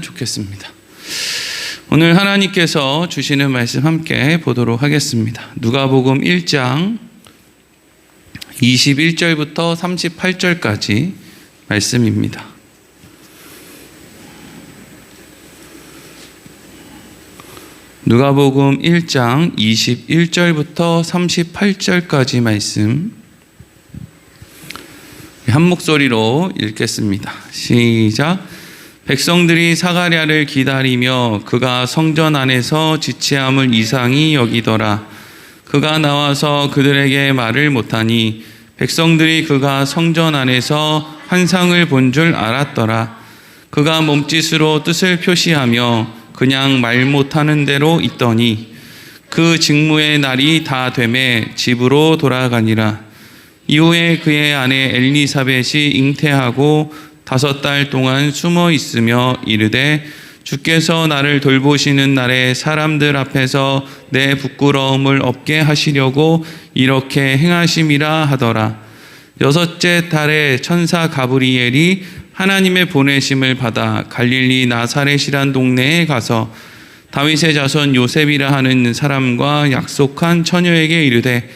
나눴으면 좋겠습니다. 오늘 하나님께서 주시는 말씀 함께 보도록 하겠습니다. 누가복음 1장 21절부터 38절까지 말씀입니다. 누가복음 1장 21절부터 38절까지 말씀 한 목소리로 읽겠습니다. 시작. 백성들이 사가랴를 기다리며 그가 성전 안에서 지체함을 이상히 여기더라. 그가 나와서 그들에게 말을 못하니 백성들이 그가 성전 안에서 환상을 본 줄 알았더라. 그가 몸짓으로 뜻을 표시하며 그냥 말 못하는 대로 있더니 그 직무의 날이 다 되매 집으로 돌아가니라. 이후에 그의 아내 엘리사벳이 잉태하고 5달 동안 숨어 있으며 이르되 주께서 나를 돌보시는 날에 사람들 앞에서 내 부끄러움을 없게 하시려고 이렇게 행하심이라 하더라. 6째 달에 천사 가브리엘이 하나님의 보내심을 받아 갈릴리 나사렛이란 동네에 가서 다윗의 자손 요셉이라 하는 사람과 약속한 처녀에게 이르되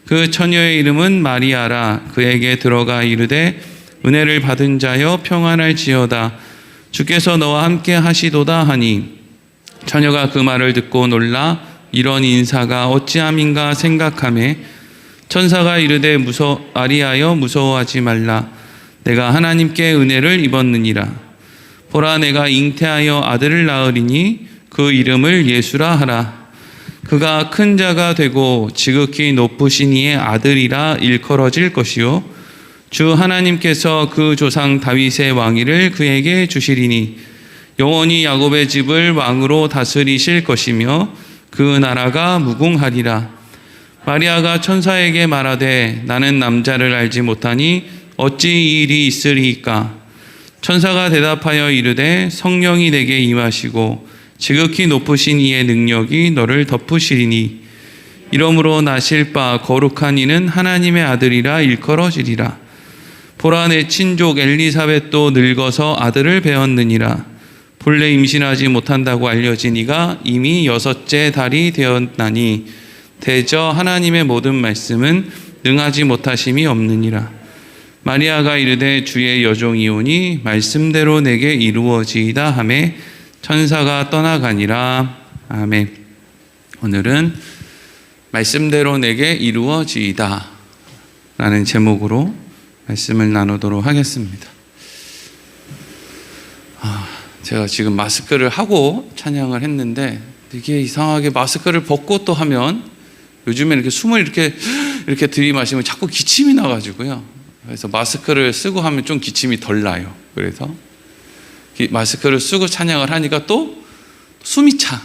그 처녀의 이름은 마리아라. 그에게 들어가 이르되 은혜를 받은 자여 평안할지어다. 주께서 너와 함께 하시도다 하니 처녀가 그 말을 듣고 놀라 이런 인사가 어찌함인가 생각하매 천사가 이르되 마리아여 무서워하지 말라. 내가 하나님께 은혜를 입었느니라. 보라 내가 잉태하여 아들을 낳으리니 그 이름을 예수라 하라. 그가 큰 자가 되고 지극히 높으신 이의 아들이라 일컬어질 것이요 주 하나님께서 그 조상 다윗의 왕위를 그에게 주시리니 영원히 야곱의 집을 왕으로 다스리실 것이며 그 나라가 무궁하리라. 마리아가 천사에게 말하되 나는 남자를 알지 못하니 어찌 이 일이 있으리이까. 천사가 대답하여 이르되 성령이 내게 임하시고 지극히 높으신 이의 능력이 너를 덮으시리니 이러므로 나실 바 거룩한 이는 하나님의 아들이라 일컬어지리라. 보라 내 친족 엘리사벳도 늙어서 아들을 배었느니라. 본래 임신하지 못한다고 알려진 이가 이미 6째 달이 되었나니 대저 하나님의 모든 말씀은 능하지 못하심이 없느니라. 마리아가 이르되 주의 여종이오니 말씀대로 내게 이루어지이다 하매 천사가 떠나가니라. 아멘. 오늘은 말씀대로 내게 이루어지이다 라는 제목으로 말씀을 나누도록 하겠습니다. 제가 지금 마스크를 하고 찬양을 했는데 이게 이상하게 마스크를 벗고 또 하면 요즘에 이렇게 숨을 이렇게 들이마시면 자꾸 기침이 나가지고요. 그래서 마스크를 쓰고 하면 좀 기침이 덜 나요. 그래서 마스크를 쓰고 찬양을 하니까 또 숨이 차.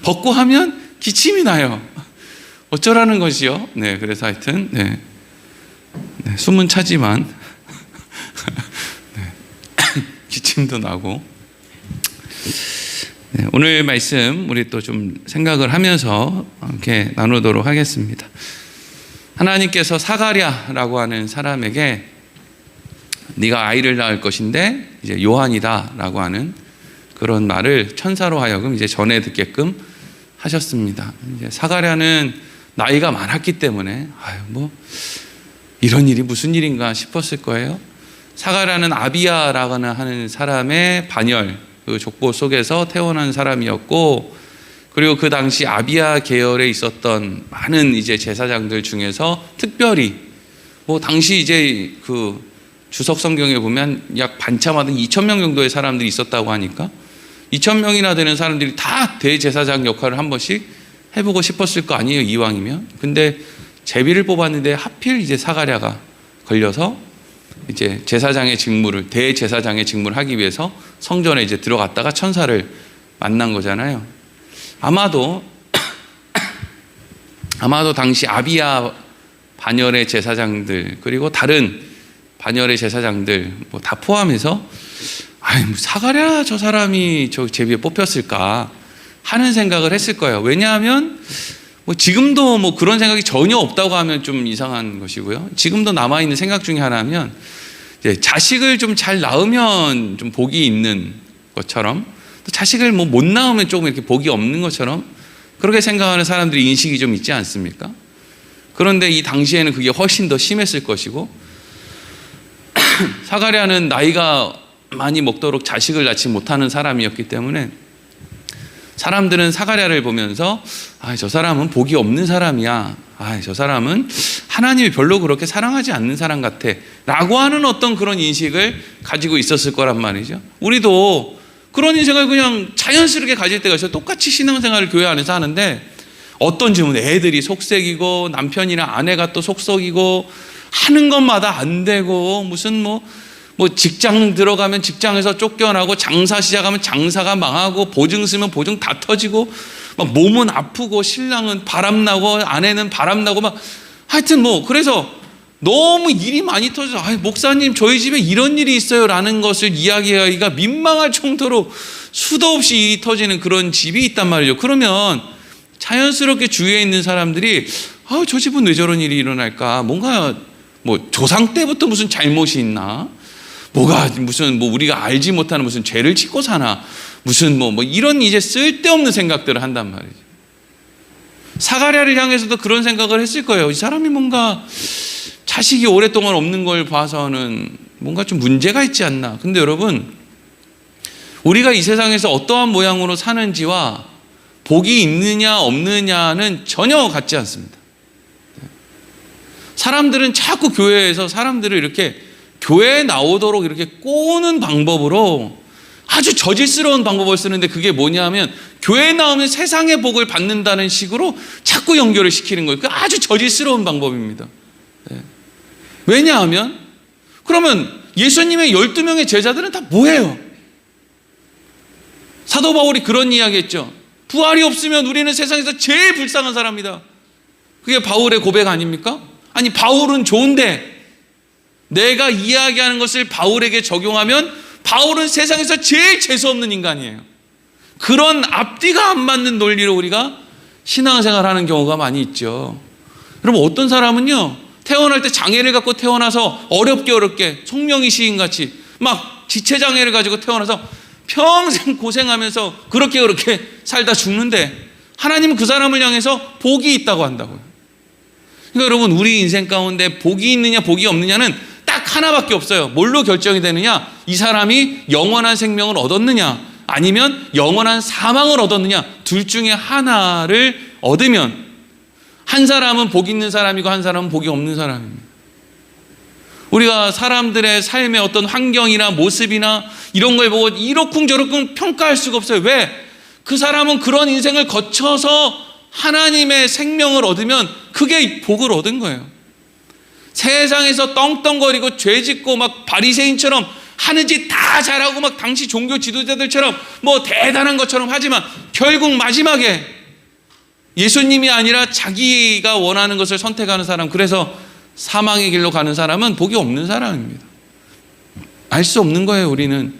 벗고 하면 기침이 나요. 어쩌라는 것이요? 네, 그래서 하여튼 숨은 차지만 기침도 나고. 오늘 말씀 우리 또 좀 생각을 하면서 함께 나누도록 하겠습니다. 하나님께서 사가랴라고 하는 사람에게 네가 아이를 낳을 것인데 이제 요한이다라고 하는 그런 말을 천사로 하여금 이제 전해 듣게끔 하셨습니다. 이제 사가랴는 나이가 많았기 때문에 이런 일이 무슨 일인가 싶었을 거예요. 사가랴는 아비야라고 하는 사람의 반열, 그 족보 속에서 태어난 사람이었고, 그리고 그 당시 아비야 계열에 있었던 많은 이제 제사장들 중에서 특별히 당시 이제 그 주석 성경에 보면 약 반차마다 2,000명 정도의 사람들이 있었다고 하니까 2,000명이나 되는 사람들이 다 대제사장 역할을 한 번씩 해보고 싶었을 거 아니에요, 이왕이면. 근데 제비를 뽑았는데 하필 이제 사가랴가 걸려서 이제 제사장의 직무를, 대제사장의 직무를 하기 위해서 성전에 이제 들어갔다가 천사를 만난 거잖아요. 아마도 당시 아비야 반열의 제사장들 그리고 다른 반열의 제사장들 다 포함해서 사가랴 저 사람이 저 제비에 뽑혔을까 하는 생각을 했을 거예요. 왜냐하면 지금도 그런 생각이 전혀 없다고 하면 좀 이상한 것이고요. 지금도 남아있는 생각 중에 하나면 자식을 좀 잘 낳으면 좀 복이 있는 것처럼, 또 자식을 뭐 못 낳으면 조금 이렇게 복이 없는 것처럼 그렇게 생각하는 사람들이 인식이 좀 있지 않습니까? 그런데 이 당시에는 그게 훨씬 더 심했을 것이고, 사가랴는 나이가 많이 먹도록 자식을 낳지 못하는 사람이었기 때문에 사람들은 사가랴를 보면서 저 사람은 복이 없는 사람이야, 저 사람은 하나님이 별로 그렇게 사랑하지 않는 사람 같아 라고 하는 어떤 그런 인식을 가지고 있었을 거란 말이죠. 우리도 그런 인생을 그냥 자연스럽게 가질 때가 있어요. 똑같이 신앙생활을 교회 안에서 하는데 어떤 질문, 애들이 속색이고 남편이나 아내가 또 속썩이고 하는 것마다 안 되고, 무슨 뭐 직장 들어가면 직장에서 쫓겨나고, 장사 시작하면 장사가 망하고, 보증 쓰면 보증 다 터지고, 막 몸은 아프고, 신랑은 바람나고, 아내는 바람나고, 막 하여튼 그래서 너무 일이 많이 터져서 목사님 저희 집에 이런 일이 있어요 라는 것을 이야기하기가 민망할 정도로 수도 없이 일이 터지는 그런 집이 있단 말이죠. 그러면 자연스럽게 주위에 있는 사람들이 저 집은 왜 저런 일이 일어날까, 뭔가 조상 때부터 무슨 잘못이 있나, 뭐가 무슨 우리가 알지 못하는 무슨 죄를 짓고 사나, 무슨 이런 이제 쓸데없는 생각들을 한단 말이죠. 사가랴를 향해서도 그런 생각을 했을 거예요. 이 사람이 뭔가 자식이 오랫동안 없는 걸 봐서는 뭔가 좀 문제가 있지 않나. 근데 여러분, 우리가 이 세상에서 어떠한 모양으로 사는지와 복이 있느냐 없느냐는 전혀 같지 않습니다. 사람들은 자꾸 교회에서 사람들을 이렇게 교회에 나오도록 이렇게 꼬는 방법으로 아주 저질스러운 방법을 쓰는데, 그게 뭐냐면 교회에 나오면 세상의 복을 받는다는 식으로 자꾸 연결을 시키는 거예요. 그 아주 저질스러운 방법입니다. 왜냐하면 그러면 예수님의 12명의 제자들은 다 뭐예요? 사도 바울이 그런 이야기 했죠. 부활이 없으면 우리는 세상에서 제일 불쌍한 사람이다. 그게 바울의 고백 아닙니까? 아니, 바울은 좋은데 내가 이야기하는 것을 바울에게 적용하면 바울은 세상에서 제일 재수없는 인간이에요. 그런 앞뒤가 안 맞는 논리로 우리가 신앙생활하는 경우가 많이 있죠. 여러분, 어떤 사람은요, 태어날 때 장애를 갖고 태어나서 어렵게 송명희 시인같이 막 지체장애를 가지고 태어나서 평생 고생하면서 그렇게 살다 죽는데, 하나님은 그 사람을 향해서 복이 있다고 한다고요. 그러니까 여러분, 우리 인생 가운데 복이 있느냐 복이 없느냐는 딱 하나밖에 없어요. 뭘로 결정이 되느냐? 이 사람이 영원한 생명을 얻었느냐, 아니면 영원한 사망을 얻었느냐, 둘 중에 하나를 얻으면 한 사람은 복 있는 사람이고 한 사람은 복이 없는 사람입니다. 우리가 사람들의 삶의 어떤 환경이나 모습이나 이런 걸 보고 이러쿵저러쿵 평가할 수가 없어요. 왜? 그 사람은 그런 인생을 거쳐서 하나님의 생명을 얻으면 그게 복을 얻은 거예요. 세상에서 떵떵거리고 죄짓고 막 바리새인처럼 하는 짓 다 잘하고 막 당시 종교 지도자들처럼 대단한 것처럼 하지만 결국 마지막에 예수님이 아니라 자기가 원하는 것을 선택하는 사람, 그래서 사망의 길로 가는 사람은 복이 없는 사람입니다. 알 수 없는 거예요, 우리는.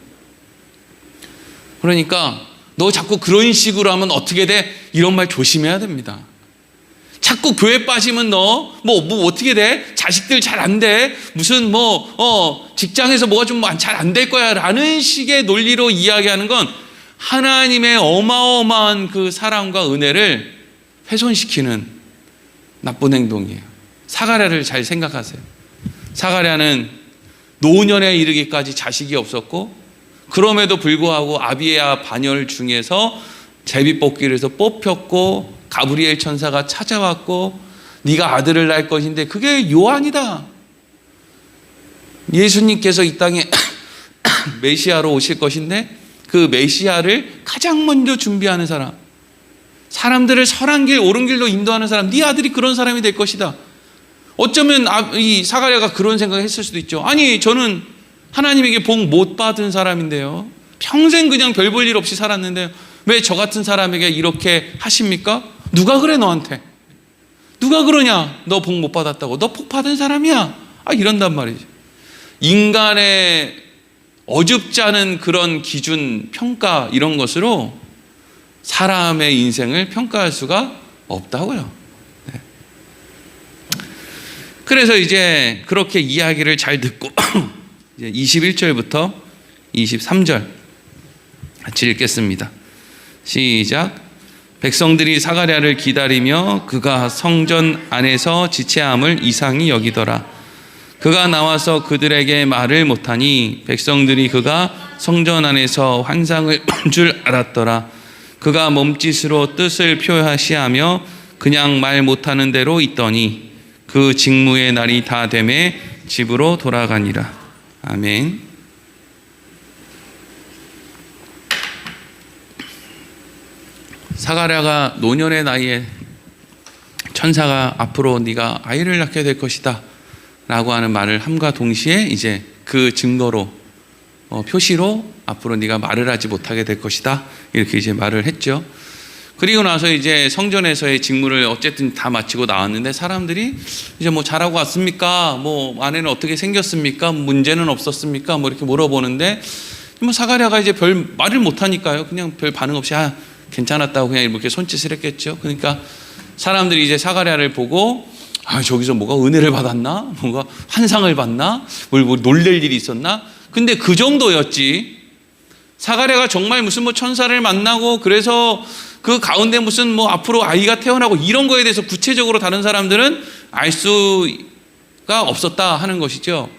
그러니까 너 자꾸 그런 식으로 하면 어떻게 돼? 이런 말 조심해야 됩니다. 자꾸 교회 빠지면 너 어떻게 돼? 자식들 잘 안 돼? 무슨 직장에서 뭐가 좀 잘 안 될 거야 라는 식의 논리로 이야기하는 건 하나님의 어마어마한 그 사랑과 은혜를 훼손시키는 나쁜 행동이에요. 사가랴를 잘 생각하세요. 사가랴는 노년에 이르기까지 자식이 없었고, 그럼에도 불구하고 아비야 반열 중에서 제비뽑기를 해서 뽑혔고, 가브리엘 천사가 찾아왔고, 네가 아들을 낳을 것인데 그게 요한이다. 예수님께서 이 땅에 메시아로 오실 것인데 그 메시아를 가장 먼저 준비하는 사람, 사람들을 선한 길 옳은 길로 인도하는 사람, 네 아들이 그런 사람이 될 것이다. 어쩌면 이 사가랴가 그런 생각을 했을 수도 있죠. 아니, 저는 하나님에게 복 못 받은 사람인데요, 평생 그냥 별 볼 일 없이 살았는데 왜 저 같은 사람에게 이렇게 하십니까? 누가 그래 너한테? 누가 그러냐? 너 복 못 받았다고. 너 복 받은 사람이야. 이런단 말이죠. 인간의 어줍지 않은 그런 기준, 평가, 이런 것으로 사람의 인생을 평가할 수가 없다고요. 네. 그래서 이제 그렇게 이야기를 잘 듣고 이제 21절부터 23절 같이 읽겠습니다. 시작. 백성들이 사가랴를 기다리며 그가 성전 안에서 지체함을 이상히 여기더라. 그가 나와서 그들에게 말을 못하니 백성들이 그가 성전 안에서 환상을 본 줄 알았더라. 그가 몸짓으로 뜻을 표시하며 그냥 말 못하는 대로 있더니 그 직무의 날이 다 되매 집으로 돌아가니라. 아멘. 사가랴가 노년의 나이에 천사가 앞으로 네가 아이를 낳게 될 것이다 라고 하는 말을 함과 동시에 이제 그 증거로 표시로 앞으로 네가 말을 하지 못하게 될 것이다 이렇게 이제 말을 했죠. 그리고 나서 이제 성전에서의 직무를 어쨌든 다 마치고 나왔는데 사람들이 이제 뭐 잘하고 왔습니까? 뭐 아내는 어떻게 생겼습니까? 문제는 없었습니까? 뭐 이렇게 물어보는데 뭐 사가랴가 이제 별 말을 못하니까요. 그냥 별 반응 없이 괜찮았다고 그냥 이렇게 손짓을 했겠죠. 그러니까 사람들이 이제 사가랴를 보고 저기서 뭐가 은혜를 받았나? 뭔가 환상을 봤나? 뭐 놀랄 일이 있었나? 근데 그 정도였지. 사가랴가 정말 무슨 뭐 천사를 만나고 그래서 그 가운데 무슨 뭐 앞으로 아이가 태어나고 이런 거에 대해서 구체적으로 다른 사람들은 알 수가 없었다 하는 것이죠.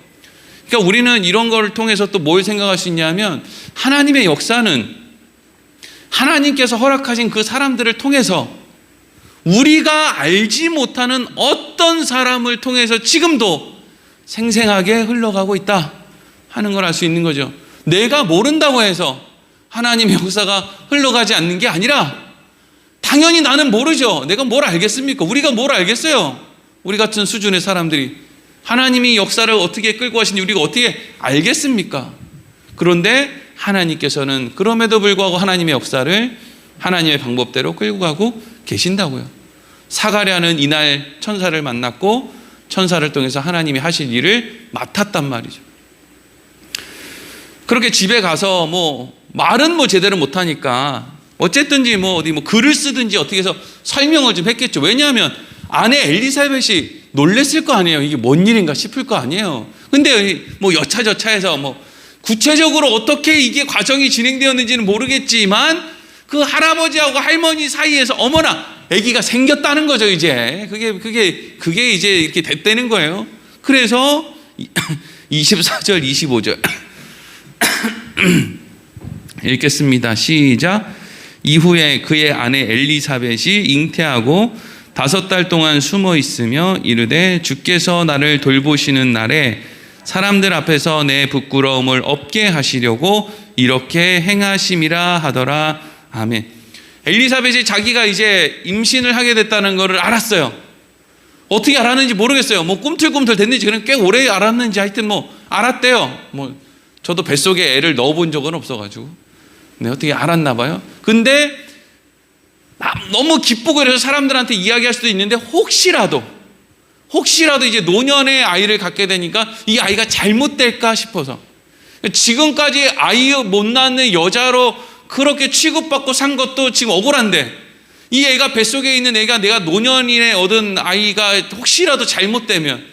그러니까 우리는 이런 걸 통해서 또 뭘 생각할 수 있냐면 하나님의 역사는 하나님께서 허락하신 그 사람들을 통해서 우리가 알지 못하는 어떤 사람을 통해서 지금도 생생하게 흘러가고 있다 하는 걸 알 수 있는 거죠. 내가 모른다고 해서 하나님의 역사가 흘러가지 않는 게 아니라 당연히 나는 모르죠. 내가 뭘 알겠습니까? 우리가 뭘 알겠어요? 우리 같은 수준의 사람들이 하나님이 역사를 어떻게 끌고 가시는지 우리가 어떻게 알겠습니까? 그런데 하나님께서는 그럼에도 불구하고 하나님의 역사를 하나님의 방법대로 끌고 가고 계신다고요. 사가랴는 이날 천사를 만났고 천사를 통해서 하나님이 하실 일을 맡았단 말이죠. 그렇게 집에 가서 뭐 말은 뭐 제대로 못하니까 어쨌든지 뭐 어디 뭐 글을 쓰든지 어떻게 해서 설명을 좀 했겠죠. 왜냐하면 아내 엘리사벳이 놀랬을 거 아니에요. 이게 뭔 일인가 싶을 거 아니에요. 근데 뭐 여차저차해서 뭐 구체적으로 어떻게 이게 과정이 진행되었는지는 모르겠지만 그 할아버지하고 할머니 사이에서 어머나 아기가 생겼다는 거죠. 이제 그게 이제 이렇게 됐다는 거예요. 그래서 24절 25절 읽겠습니다. 시작. 이후에 그의 아내 엘리사벳이 잉태하고 5달 동안 숨어 있으며 이르되 주께서 나를 돌보시는 날에 사람들 앞에서 내 부끄러움을 없게 하시려고 이렇게 행하심이라 하더라. 아멘. 엘리사벳이 자기가 이제 임신을 하게 됐다는 것을 알았어요. 어떻게 알았는지 모르겠어요. 뭐 꿈틀꿈틀 됐는지 그냥 꽤 오래 알았는지 하여튼 뭐 알았대요. 뭐 저도 뱃속에 애를 넣어본 적은 없어가지고 네, 어떻게 알았나 봐요. 근데 너무 기쁘고 그래서 사람들한테 이야기할 수도 있는데 혹시라도 이제 노년의 아이를 갖게 되니까 이 아이가 잘못될까 싶어서 지금까지 아이 못 낳는 여자로 그렇게 취급받고 산 것도 지금 억울한데 이 애가 뱃속에 있는 애가 내가 노년에 얻은 아이가 혹시라도 잘못되면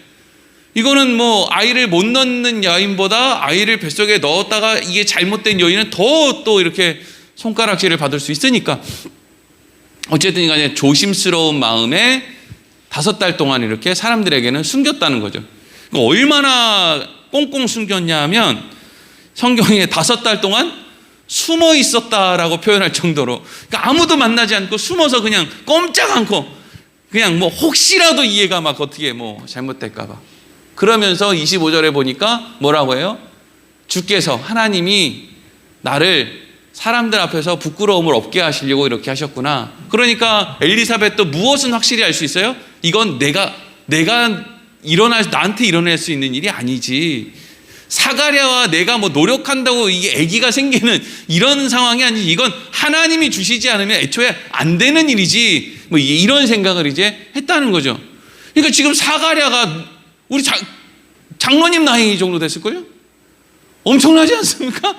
이거는 뭐 아이를 못 낳는 여인보다 아이를 뱃속에 넣었다가 이게 잘못된 여인은 더 또 이렇게 손가락질을 받을 수 있으니까 어쨌든 간에 조심스러운 마음에 5달 동안 이렇게 사람들에게는 숨겼다는 거죠. 얼마나 꽁꽁 숨겼냐 하면 성경에 5달 동안 숨어 있었다라고 표현할 정도로 그러니까 아무도 만나지 않고 숨어서 그냥 꼼짝 않고 그냥 뭐 혹시라도 이 애가 막 어떻게 뭐 잘못될까 봐 그러면서 25절에 보니까 뭐라고 해요? 주께서 하나님이 나를 사람들 앞에서 부끄러움을 없게 하시려고 이렇게 하셨구나. 그러니까 엘리사벳도 무엇은 확실히 알 수 있어요? 이건 내가 나한테 일어날 수 있는 일이 아니지. 사가랴와 내가 뭐 노력한다고 이게 아기가 생기는 이런 상황이 아니지. 이건 하나님이 주시지 않으면 애초에 안 되는 일이지. 뭐 이런 생각을 이제 했다는 거죠. 그러니까 지금 사가랴가 우리 장로님 나이 정도 됐을걸요? 엄청나지 않습니까?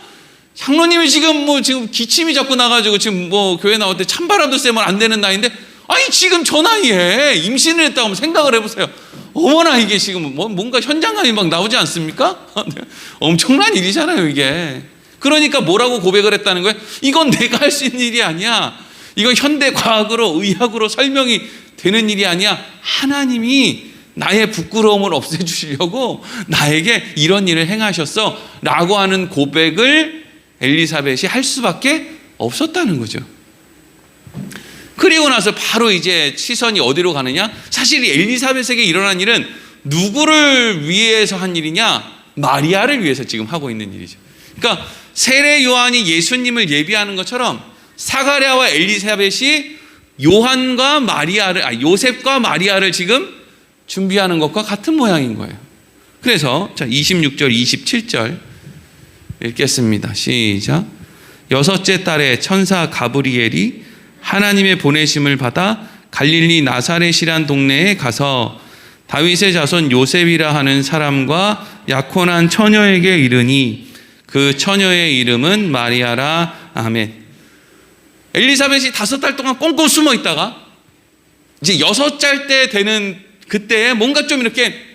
장로님이 지금 기침이 자꾸 나가지고 지금 뭐 교회 나올 때 찬바람도 쐬면 안 되는 나이인데 아니 지금 저 나이에 임신을 했다고 하면 생각을 해보세요. 어머나 이게 지금 뭔가 현장감이 막 나오지 않습니까? 엄청난 일이잖아요 이게. 그러니까 뭐라고 고백을 했다는 거예요? 이건 내가 할 수 있는 일이 아니야. 이건 현대 과학으로, 의학으로 설명이 되는 일이 아니야. 하나님이 나의 부끄러움을 없애주시려고 나에게 이런 일을 행하셨어 라고 하는 고백을 엘리사벳이 할 수밖에 없었다는 거죠. 그리고 나서 바로 이제 시선이 어디로 가느냐? 사실 엘리사벳에게 일어난 일은 누구를 위해서 한 일이냐? 마리아를 위해서 지금 하고 있는 일이죠. 그러니까 세례 요한이 예수님을 예비하는 것처럼 사가랴와 엘리사벳이 요셉과 마리아를 지금 준비하는 것과 같은 모양인 거예요. 그래서 자 26절 27절 읽겠습니다. 시작. 여섯째 달에 천사 가브리엘이 하나님의 보내심을 받아 갈릴리 나사렛이란 동네에 가서 다윗의 자손 요셉이라 하는 사람과 약혼한 처녀에게 이르니 그 처녀의 이름은 마리아라. 아멘. 엘리사벳이 5달 동안 꽁꽁 숨어 있다가 이제 6달 때 되는 그때에 뭔가 좀 이렇게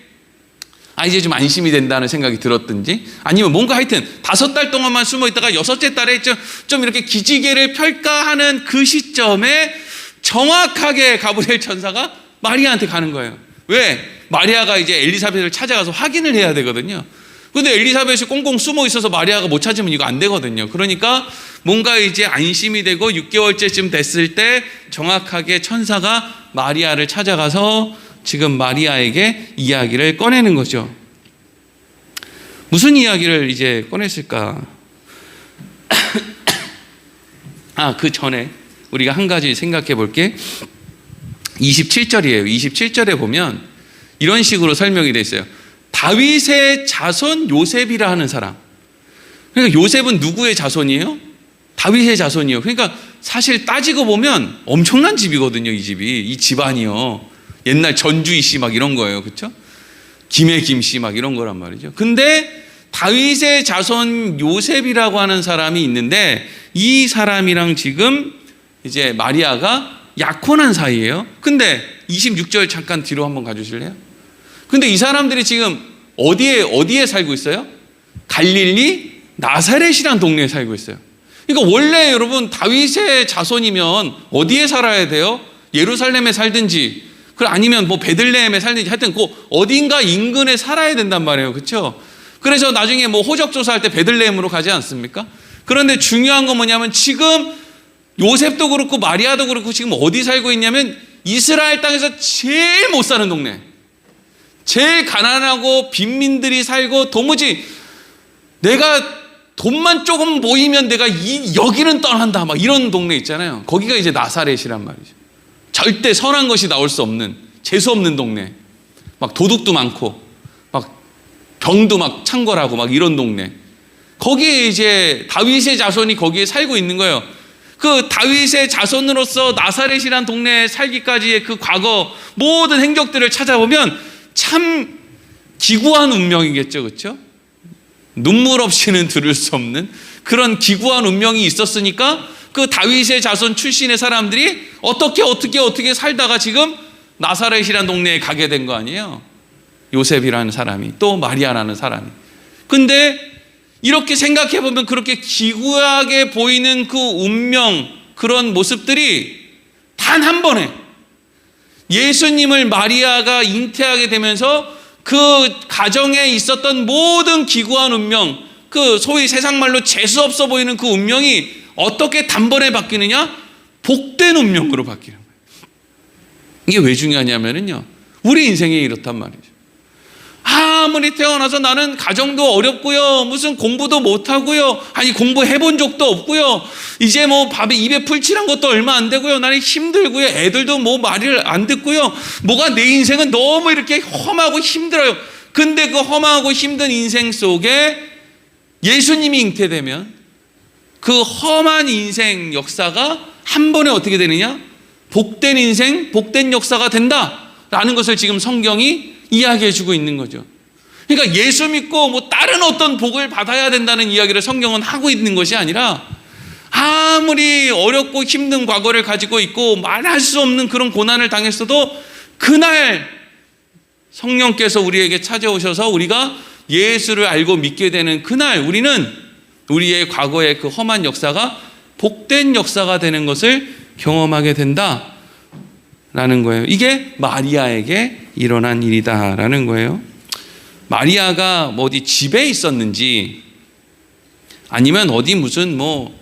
이제 좀 안심이 된다는 생각이 들었든지 아니면 뭔가 하여튼 5달 동안만 숨어 있다가 6째 달에 좀 이렇게 기지개를 펼까 하는 그 시점에 정확하게 가브리엘 천사가 마리아한테 가는 거예요. 왜? 마리아가 이제 엘리사벳을 찾아가서 확인을 해야 되거든요. 근데 엘리사벳이 꽁꽁 숨어 있어서 마리아가 못 찾으면 이거 안 되거든요. 그러니까 뭔가 이제 안심이 되고 6개월째쯤 됐을 때 정확하게 천사가 마리아를 찾아가서 지금 마리아에게 이야기를 꺼내는 거죠. 무슨 이야기를 이제 꺼냈을까? 그 전에 우리가 한 가지 생각해 볼게. 27절이에요. 27절에 보면 이런 식으로 설명이 되어 있어요. 다윗의 자손 요셉이라 하는 사람. 그러니까 요셉은 누구의 자손이에요? 다윗의 자손이요. 그러니까 사실 따지고 보면 엄청난 집이거든요. 이 집이, 이 집안이요. 옛날 전주희 씨 막 이런 거예요. 그렇죠? 김해 김씨 막 이런 거란 말이죠. 근데 다윗의 자손 요셉이라고 하는 사람이 있는데 이 사람이랑 지금 이제 마리아가 약혼한 사이예요. 근데 26절 잠깐 뒤로 한번 가주실래요? 근데 이 사람들이 지금 어디에 살고 있어요? 갈릴리 나사렛이란 동네에 살고 있어요. 그러니까 원래 여러분 다윗의 자손이면 어디에 살아야 돼요? 예루살렘에 살든지 아니면 뭐 베들레헴에 살든지 하여튼 그 어딘가 인근에 살아야 된단 말이에요. 그렇죠? 그래서 나중에 뭐 호적 조사할 때 베들레헴으로 가지 않습니까? 그런데 중요한 건 뭐냐면 지금 요셉도 그렇고 마리아도 그렇고 지금 어디 살고 있냐면 이스라엘 땅에서 제일 못 사는 동네, 제일 가난하고 빈민들이 살고 도무지 내가 돈만 조금 모이면 내가 여기는 떠난다 막 이런 동네 있잖아요. 거기가 이제 나사렛이란 말이죠. 절대 선한 것이 나올 수 없는 재수 없는 동네, 막 도둑도 많고 막 병도 막 창궐하고 막 이런 동네. 거기에 이제 다윗의 자손이 거기에 살고 있는 거예요. 그 다윗의 자손으로서 나사렛이란 동네에 살기까지의 그 과거 모든 행적들을 찾아보면 참 기구한 운명이겠죠. 그렇죠? 눈물 없이는 들을 수 없는 그런 기구한 운명이 있었으니까 그 다윗의 자손 출신의 사람들이 어떻게 살다가 지금 나사렛이란 동네에 가게 된 거 아니에요? 요셉이라는 사람이, 또 마리아라는 사람이. 근데 이렇게 생각해 보면 그렇게 기구하게 보이는 그 운명, 그런 모습들이 단 한 번에 예수님을 마리아가 잉태하게 되면서 그 가정에 있었던 모든 기구한 운명, 그 소위 세상 말로 재수 없어 보이는 그 운명이 어떻게 단번에 바뀌느냐? 복된 운명으로 바뀌는 거예요. 이게 왜 중요하냐면요, 우리 인생이 이렇단 말이죠. 아무리 태어나서 나는 가정도 어렵고요, 무슨 공부도 못하고요, 아니 공부해본 적도 없고요, 이제 뭐 밥에 입에 풀칠한 것도 얼마 안 되고요, 나는 힘들고요, 애들도 뭐 말을 안 듣고요, 뭐가 내 인생은 너무 이렇게 험하고 힘들어요. 근데 그 험하고 힘든 인생 속에 예수님이 잉태되면 그 험한 인생 역사가 한 번에 어떻게 되느냐? 복된 인생, 복된 역사가 된다라는 것을 지금 성경이 이야기해 주고 있는 거죠. 그러니까 예수 믿고 뭐 다른 어떤 복을 받아야 된다는 이야기를 성경은 하고 있는 것이 아니라, 아무리 어렵고 힘든 과거를 가지고 있고 말할 수 없는 그런 고난을 당했어도 그날 성령께서 우리에게 찾아오셔서 우리가 예수를 알고 믿게 되는 그날 우리는 우리의 과거의 그 험한 역사가 복된 역사가 되는 것을 경험하게 된다라는 거예요. 이게 마리아에게 일어난 일이다라는 거예요. 마리아가 뭐 어디 집에 있었는지 아니면 어디 무슨 뭐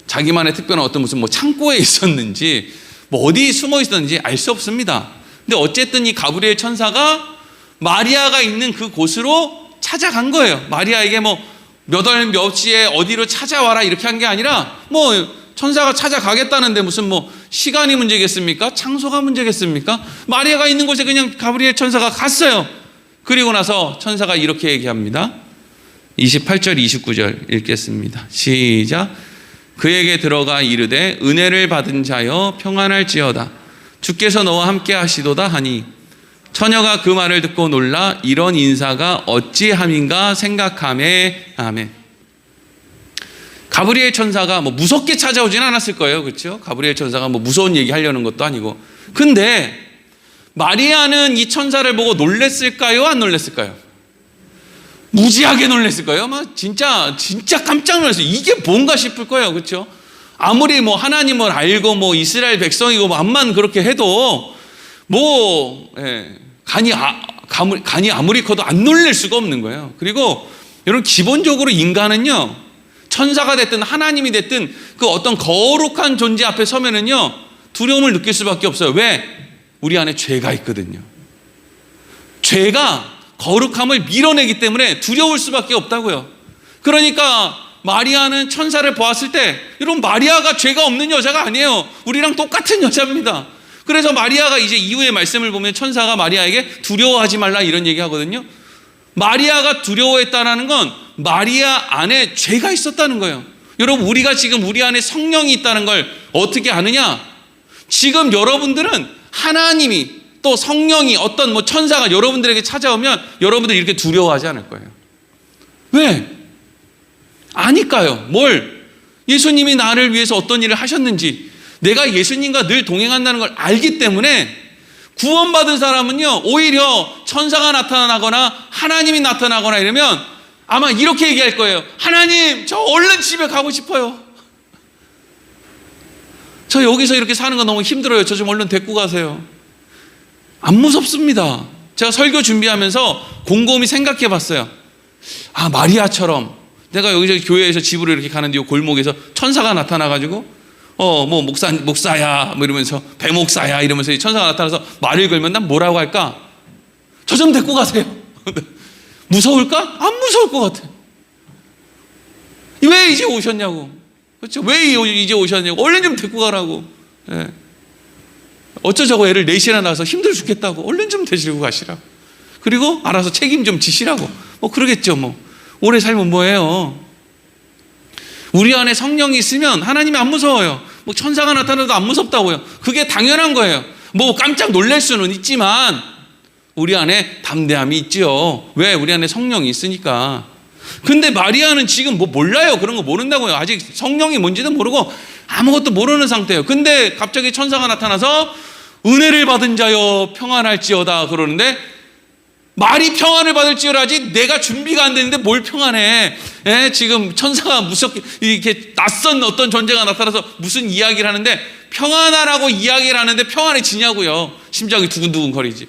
자기만의 특별한 어떤 무슨 뭐 창고에 있었는지 뭐 어디 숨어 있었는지 알 수 없습니다. 근데 어쨌든 이 가브리엘 천사가 마리아가 있는 그 곳으로 찾아간 거예요. 마리아에게 뭐 몇 월 몇 시에 어디로 찾아와라 이렇게 한 게 아니라 뭐 천사가 찾아가겠다는데 무슨 뭐 시간이 문제겠습니까? 장소가 문제겠습니까? 마리아가 있는 곳에 그냥 가브리엘 천사가 갔어요. 그리고 나서 천사가 이렇게 얘기합니다. 28절 29절 읽겠습니다. 시작. 그에게 들어가 이르되 은혜를 받은 자여 평안할지어다. 주께서 너와 함께 하시도다 하니 처녀가 그 말을 듣고 놀라 이런 인사가 어찌함인가 생각하매. 아멘. 가브리엘 천사가 뭐 무섭게 찾아오진 않았을 거예요. 그렇죠? 가브리엘 천사가 뭐 무서운 얘기 하려는 것도 아니고. 근데 마리아는 이 천사를 보고 놀랬을까요? 안 놀랬을까요? 무지하게 놀랬을까요? 막 진짜 깜짝 놀랐어요. 이게 뭔가 싶을 거예요. 그렇죠? 아무리 뭐 하나님을 알고 뭐 이스라엘 백성이고 뭐 암만 그렇게 해도 뭐 간이 아무리 커도 안 놀랄 수가 없는 거예요. 그리고 여러분 기본적으로 인간은요, 천사가 됐든 하나님이 됐든 그 어떤 거룩한 존재 앞에 서면은요 두려움을 느낄 수밖에 없어요. 왜? 우리 안에 죄가 있거든요. 죄가 거룩함을 밀어내기 때문에 두려울 수밖에 없다고요. 그러니까 마리아는 천사를 보았을 때, 여러분 마리아가 죄가 없는 여자가 아니에요. 우리랑 똑같은 여자입니다. 그래서 마리아가 이제 이후의 말씀을 보면 천사가 마리아에게 두려워하지 말라 이런 얘기 하거든요. 마리아가 두려워했다는 건 마리아 안에 죄가 있었다는 거예요. 여러분 우리가 지금 우리 안에 성령이 있다는 걸 어떻게 아느냐? 지금 여러분들은 하나님이 또 성령이 어떤 뭐 천사가 여러분들에게 찾아오면 여러분들 이렇게 두려워하지 않을 거예요. 왜? 아니까요. 뭘? 예수님이 나를 위해서 어떤 일을 하셨는지, 내가 예수님과 늘 동행한다는 걸 알기 때문에 구원받은 사람은요 오히려 천사가 나타나거나 하나님이 나타나거나 이러면 아마 이렇게 얘기할 거예요. 하나님, 저 얼른 집에 가고 싶어요. 저 여기서 이렇게 사는 거 너무 힘들어요. 저 좀 얼른 데리고 가세요. 안 무섭습니다. 제가 설교 준비하면서 곰곰이 생각해 봤어요. 아, 마리아처럼 내가 여기서 교회에서 집으로 이렇게 가는데 이 골목에서 천사가 나타나가지고 뭐 목사야 뭐 이러면서 배목사야 이러면서 천사가 나타나서 말을 걸면 난 뭐라고 할까? 저 좀 데리고 가세요. 무서울까? 안 무서울 것 같아. 왜 이제 오셨냐고. 그렇죠? 왜 이제 오셨냐고. 얼른 좀 데리고 가라고. 예. 어쩌자고 애를 4시나 낳아서 힘들어 죽겠다고. 얼른 좀 데리고 가시라고. 그리고 알아서 책임 좀 지시라고. 뭐 그러겠죠. 뭐 오래 살면 뭐예요. 우리 안에 성령이 있으면 하나님이 안 무서워요. 뭐 천사가 나타나도 안 무섭다고요. 그게 당연한 거예요. 뭐 깜짝 놀랄 수는 있지만 우리 안에 담대함이 있죠. 왜? 우리 안에 성령이 있으니까. 근데 마리아는 지금 뭐 몰라요. 그런 거 모른다고요. 아직 성령이 뭔지도 모르고 아무것도 모르는 상태예요. 근데 갑자기 천사가 나타나서 은혜를 받은 자여 평안할지어다 그러는데, 말이 평안을 받을지어라지 내가 준비가 안 되는데 뭘 평안해. 지금 천사가 무섭게 이렇게 낯선 어떤 존재가 나타나서 무슨 이야기를 하는데 평안하라고 이야기를 하는데 평안해지냐고요. 심장이 두근두근 거리지.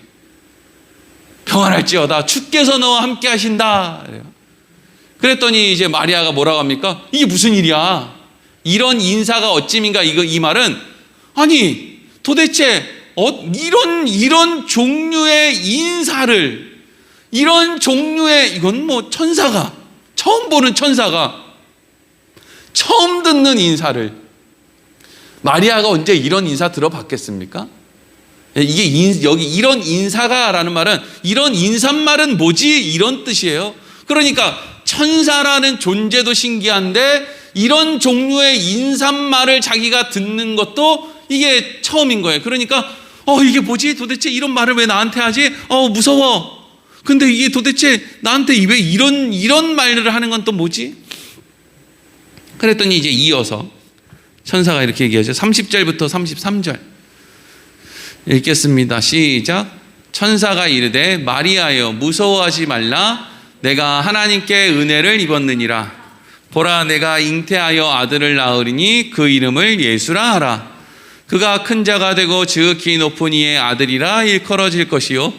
평안할지어다 주께서 너와 함께 하신다. 그랬더니 이제 마리아가 뭐라고 합니까? 이게 무슨 일이야? 이런 인사가 어찌민가 이 말은, 아니 도대체 이런 종류의 인사를, 이런 종류의, 이건 뭐 천사가, 처음 보는 천사가 처음 듣는 인사를, 마리아가 언제 이런 인사 들어봤겠습니까? 이게 여기 이런 인사가라는 말은, 이런 인사말은 뭐지? 이런 뜻이에요. 그러니까 천사라는 존재도 신기한데 이런 종류의 인사말을 자기가 듣는 것도 이게 처음인 거예요. 그러니까 이게 뭐지? 도대체 이런 말을 왜 나한테 하지? 무서워. 근데 이게 도대체 나한테 왜 이런 말을 하는 건 또 뭐지? 그랬더니 이제 이어서 천사가 이렇게 얘기하죠. 30절부터 33절 읽겠습니다. 시작. 천사가 이르되 마리아여 무서워하지 말라. 내가 하나님께 은혜를 입었느니라. 보라, 내가 잉태하여 아들을 낳으리니 그 이름을 예수라 하라. 그가 큰 자가 되고 지극히 높은 이의 아들이라 일컬어질 것이요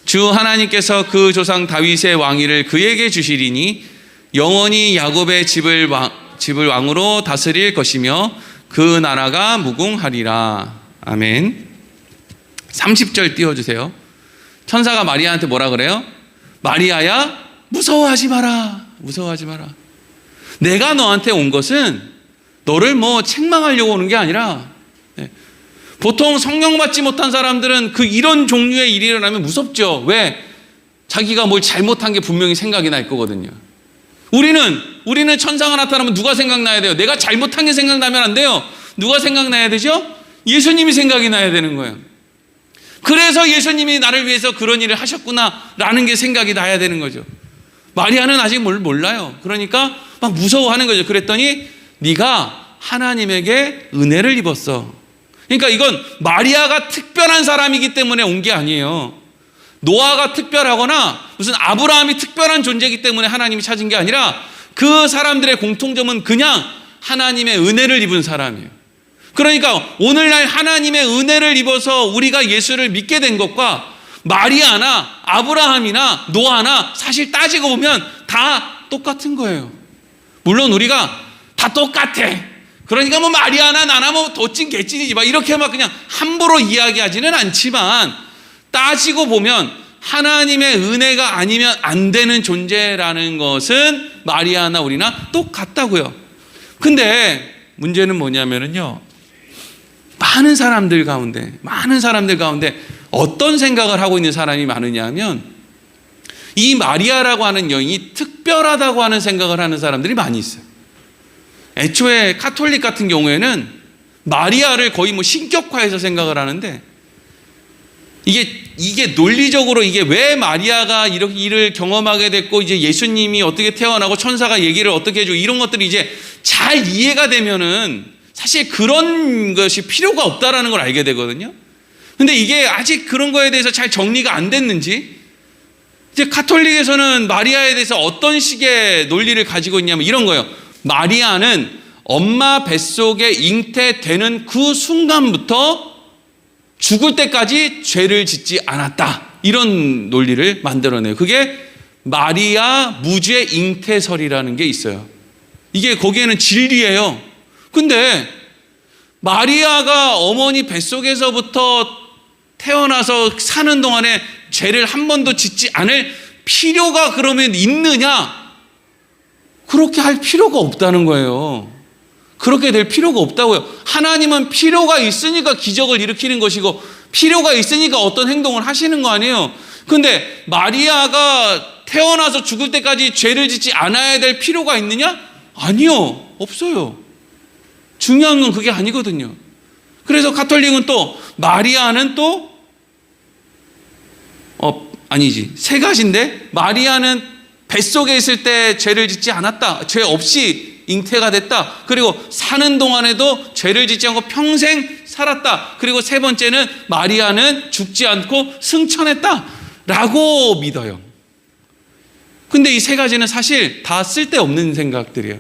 주 하나님께서 그 조상 다윗의 왕위를 그에게 주시리니 영원히 야곱의 집을 왕으로 다스릴 것이며 그 나라가 무궁하리라. 아멘. 30절 띄워주세요. 천사가 마리아한테 뭐라 그래요? 마리아야, 무서워하지 마라. 무서워하지 마라. 내가 너한테 온 것은 너를 책망하려고 오는 게 아니라, 보통 성령 받지 못한 사람들은 이런 종류의 일이 일어나면 무섭죠. 왜? 자기가 뭘 잘못한 게 분명히 생각이 날 거거든요. 우리는 천사가 나타나면 누가 생각나야 돼요? 내가 잘못한 게 생각나면 안 돼요. 누가 생각나야 되죠? 예수님이 생각이 나야 되는 거예요. 그래서 예수님이 나를 위해서 그런 일을 하셨구나라는 게 생각이 나야 되는 거죠. 마리아는 아직 몰라요. 그러니까 막 무서워하는 거죠. 그랬더니 네가 하나님에게 은혜를 입었어. 그러니까 이건 마리아가 특별한 사람이기 때문에 온 게 아니에요. 노아가 특별하거나 무슨 아브라함이 특별한 존재이기 때문에 하나님이 찾은 게 아니라 그 사람들의 공통점은 그냥 하나님의 은혜를 입은 사람이에요. 그러니까 오늘날 하나님의 은혜를 입어서 우리가 예수를 믿게 된 것과 마리아나 아브라함이나 노아나 사실 따지고 보면 다 똑같은 거예요. 물론 우리가 다 똑같아. 그러니까 마리아나 나나 도찐 개찐이지 이렇게 그냥 함부로 이야기하지는 않지만 따지고 보면 하나님의 은혜가 아니면 안 되는 존재라는 것은 마리아나 우리나 똑같다고요. 근데 문제는 뭐냐면요, 많은 사람들 가운데 어떤 생각을 하고 있는 사람이 많으냐 하면 이 마리아라고 하는 여인이 특별하다고 하는 생각을 하는 사람들이 많이 있어요. 애초에 카톨릭 같은 경우에는 마리아를 거의 신격화해서 생각을 하는데 이게 논리적으로 이게 왜 마리아가 이렇게 일을 경험하게 됐고 이제 예수님이 어떻게 태어나고 천사가 얘기를 어떻게 해주고 이런 것들이 이제 잘 이해가 되면은 사실 그런 것이 필요가 없다라는 걸 알게 되거든요. 근데 이게 아직 그런 거에 대해서 잘 정리가 안 됐는지 이제 카톨릭에서는 마리아에 대해서 어떤 식의 논리를 가지고 있냐면 이런 거예요. 마리아는 엄마 뱃속에 잉태되는 그 순간부터 죽을 때까지 죄를 짓지 않았다. 이런 논리를 만들어내요. 그게 마리아 무죄 잉태설이라는 게 있어요. 이게 거기에는 진리예요. 근데 마리아가 어머니 뱃속에서부터 태어나서 사는 동안에 죄를 한 번도 짓지 않을 필요가 그러면 있느냐? 그렇게 할 필요가 없다는 거예요. 그렇게 될 필요가 없다고요. 하나님은 필요가 있으니까 기적을 일으키는 것이고 필요가 있으니까 어떤 행동을 하시는 거 아니에요. 근데 마리아가 태어나서 죽을 때까지 죄를 짓지 않아야 될 필요가 있느냐? 아니요. 없어요. 중요한 건 그게 아니거든요. 그래서 카톨릭은 또 마리아는 또 아니지. 세 가지인데 마리아는 뱃속에 있을 때 죄를 짓지 않았다. 죄 없이 잉태가 됐다. 그리고 사는 동안에도 죄를 짓지 않고 평생 살았다. 그리고 세 번째는 마리아는 죽지 않고 승천했다 라고 믿어요. 근데 이 세 가지는 사실 다 쓸데없는 생각들이에요.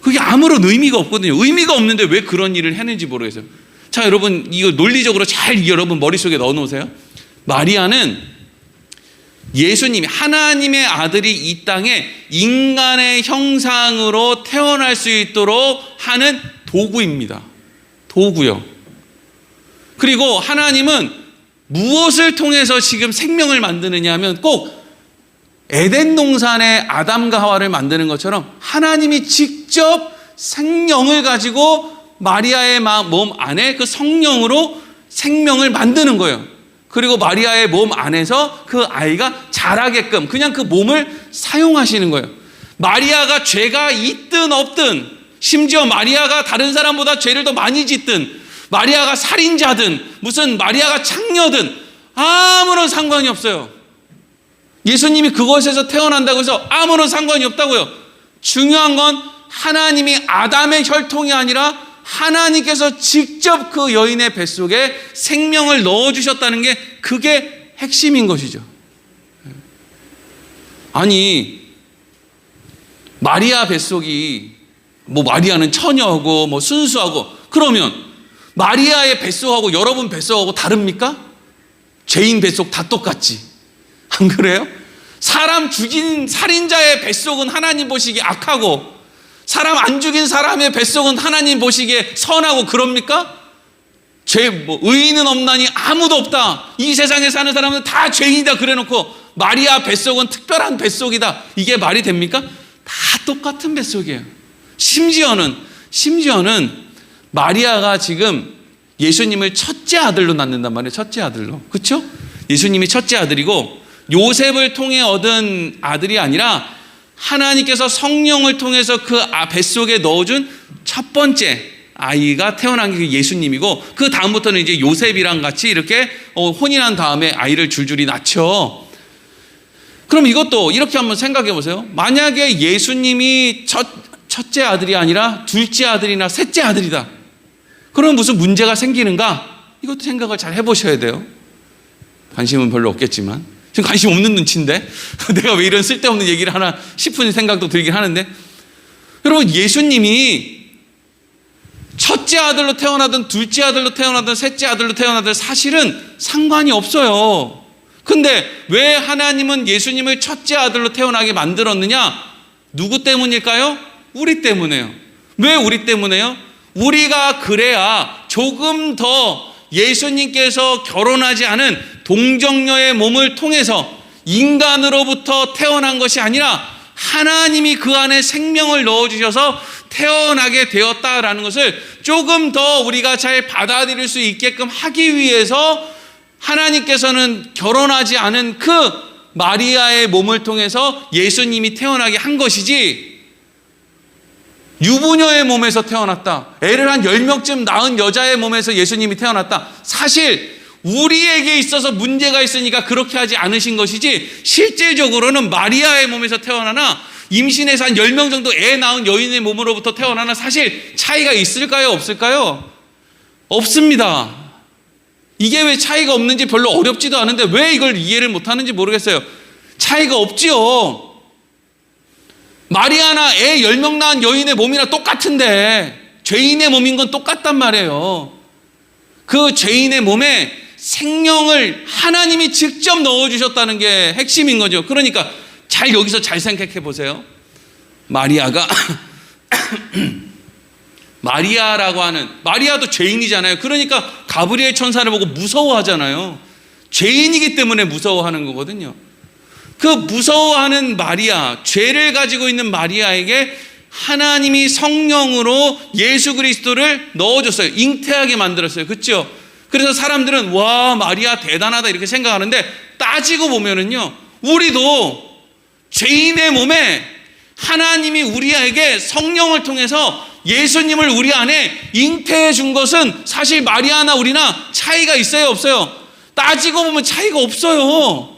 그게 아무런 의미가 없거든요. 의미가 없는데 왜 그런 일을 했는지 모르겠어요. 자, 여러분 이거 논리적으로 잘 여러분 머릿속에 넣어놓으세요. 마리아는 예수님이 하나님의 아들이 이 땅에 인간의 형상으로 태어날 수 있도록 하는 도구입니다. 도구요. 그리고 하나님은 무엇을 통해서 지금 생명을 만드느냐 하면 꼭 에덴 동산의 아담과 하와를 만드는 것처럼 하나님이 직접 생명을 가지고 마리아의 몸 안에 그 성령으로 생명을 만드는 거예요. 그리고 마리아의 몸 안에서 그 아이가 자라게끔 그냥 그 몸을 사용하시는 거예요. 마리아가 죄가 있든 없든, 심지어 마리아가 다른 사람보다 죄를 더 많이 짓든, 마리아가 살인자든 무슨 마리아가 창녀든 아무런 상관이 없어요. 예수님이 그곳에서 태어난다고 해서 아무런 상관이 없다고요. 중요한 건 하나님이 아담의 혈통이 아니라 하나님께서 직접 그 여인의 뱃속에 생명을 넣어주셨다는 게 그게 핵심인 것이죠. 아니 마리아 뱃속이 뭐 마리아는 처녀고 뭐 순수하고, 그러면 마리아의 뱃속하고 여러분 뱃속하고 다릅니까? 죄인 뱃속 다 똑같지. 안 그래요? 사람 죽인 살인자의 뱃속은 하나님 보시기에 악하고, 사람 안 죽인 사람의 뱃속은 하나님 보시기에 선하고, 그럽니까? 의인은 없나니 아무도 없다. 이 세상에 사는 사람은 다 죄인이다 그래놓고 마리아 뱃속은 특별한 뱃속이다. 이게 말이 됩니까? 다 똑같은 뱃속이에요. 심지어는 마리아가 지금 예수님을 첫째 아들로 낳는단 말이에요. 첫째 아들로. 그렇죠? 예수님이 첫째 아들이고 요셉을 통해 얻은 아들이 아니라 하나님께서 성령을 통해서 그 뱃속에 넣어준 첫 번째 아이가 태어난 게 예수님이고, 그 다음부터는 이제 요셉이랑 같이 이렇게 혼인한 다음에 아이를 줄줄이 낳죠. 그럼 이것도 이렇게 한번 생각해 보세요. 만약에 예수님이 첫째 아들이 아니라 둘째 아들이나 셋째 아들이다. 그럼 무슨 문제가 생기는가? 이것도 생각을 잘 해보셔야 돼요. 관심은 별로 없겠지만, 지금 관심 없는 눈치인데 내가 왜 이런 쓸데없는 얘기를 하나 싶은 생각도 들긴 하는데, 여러분, 예수님이 첫째 아들로 태어나든 둘째 아들로 태어나든 셋째 아들로 태어나든 사실은 상관이 없어요. 근데 왜 하나님은 예수님을 첫째 아들로 태어나게 만들었느냐? 누구 때문일까요? 우리 때문에요. 왜 우리 때문에요? 우리가 그래야 조금 더 예수님께서 결혼하지 않은 동정녀의 몸을 통해서 인간으로부터 태어난 것이 아니라 하나님이 그 안에 생명을 넣어주셔서 태어나게 되었다라는 것을 조금 더 우리가 잘 받아들일 수 있게끔 하기 위해서 하나님께서는 결혼하지 않은 그 마리아의 몸을 통해서 예수님이 태어나게 한 것이지, 유부녀의 몸에서 태어났다, 애를 한 10명쯤 낳은 여자의 몸에서 예수님이 태어났다, 사실 우리에게 있어서 문제가 있으니까 그렇게 하지 않으신 것이지, 실질적으로는 마리아의 몸에서 태어나나 임신해서 한 10명 정도 애 낳은 여인의 몸으로부터 태어나나 사실 차이가 있을까요? 없을까요? 없습니다. 이게 왜 차이가 없는지 별로 어렵지도 않은데 왜 이걸 이해를 못하는지 모르겠어요. 차이가 없지요. 마리아나 애 10명 낳은 여인의 몸이나 똑같은데 죄인의 몸인 건 똑같단 말이에요. 그 죄인의 몸에 생명을 하나님이 직접 넣어주셨다는 게 핵심인 거죠. 그러니까 여기서 잘 생각해 보세요. 마리아가 마리아라고 하는, 마리아도 죄인이잖아요. 그러니까 가브리엘 천사를 보고 무서워하잖아요. 죄인이기 때문에 무서워하는 거거든요. 그 무서워하는 마리아, 죄를 가지고 있는 마리아에게 하나님이 성령으로 예수 그리스도를 넣어줬어요. 잉태하게 만들었어요. 그렇죠? 그래서 사람들은 와, 마리아 대단하다 이렇게 생각하는데, 따지고 보면은요, 우리도 죄인의 몸에 하나님이 우리에게 성령을 통해서 예수님을 우리 안에 잉태해 준 것은 사실 마리아나 우리나 차이가 있어요, 없어요? 따지고 보면 차이가 없어요.